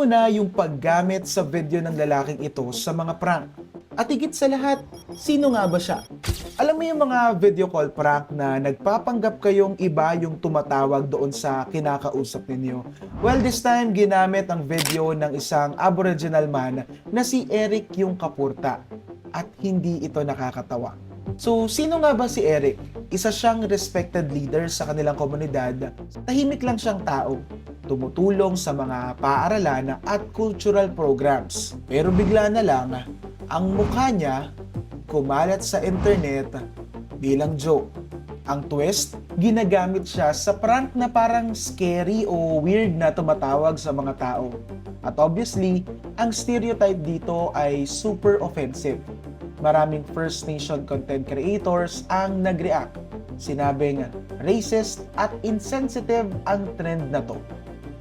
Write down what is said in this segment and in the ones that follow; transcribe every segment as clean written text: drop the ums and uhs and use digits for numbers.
muna yung paggamit sa video ng lalaking ito sa mga prank. At higit sa lahat, sino nga ba siya? Alam mo yung mga video call prank na nagpapanggap kayong iba yung tumatawag doon sa kinakausap ninyo? Well, this time ginamit ang video ng isang Aboriginal man na si Eric yung Kapurta. At hindi ito nakakatawa. So, sino nga ba si Eric? Isa siyang respected leader sa kanilang komunidad. Tahimik lang siyang tao. Tumutulong sa mga paaralan at cultural programs. Pero bigla na lang, ang mukha niya kumalat sa internet bilang joke. Ang twist, ginagamit siya sa prank na parang scary o weird na tumatawag sa mga tao. At obviously, ang stereotype dito ay super offensive. Maraming First Nation content creators ang nag-react. Sinabing racist at insensitive ang trend na to.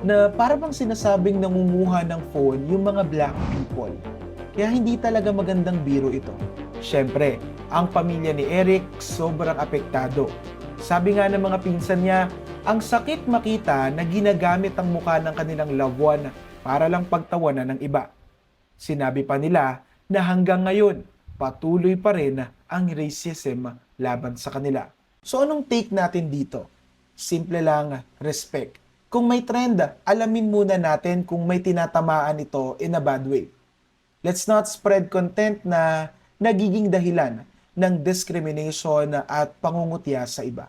Na para bang sinasabing nangunguha ng phone yung mga black people. Kaya hindi talaga magandang biro ito. Siyempre, ang pamilya ni Eric sobrang apektado. Sabi nga ng mga pinsan niya, ang sakit makita na ginagamit ang mukha ng kanilang loved one para lang pagtawanan ng iba. Sinabi pa nila na hanggang ngayon, patuloy pa rin ang racism laban sa kanila. So anong take natin dito? Simple lang, respect. Kung may trend, alamin muna natin kung may tinatamaan ito in a bad way. Let's not spread content na nagiging dahilan ng discrimination at pangungutya sa iba.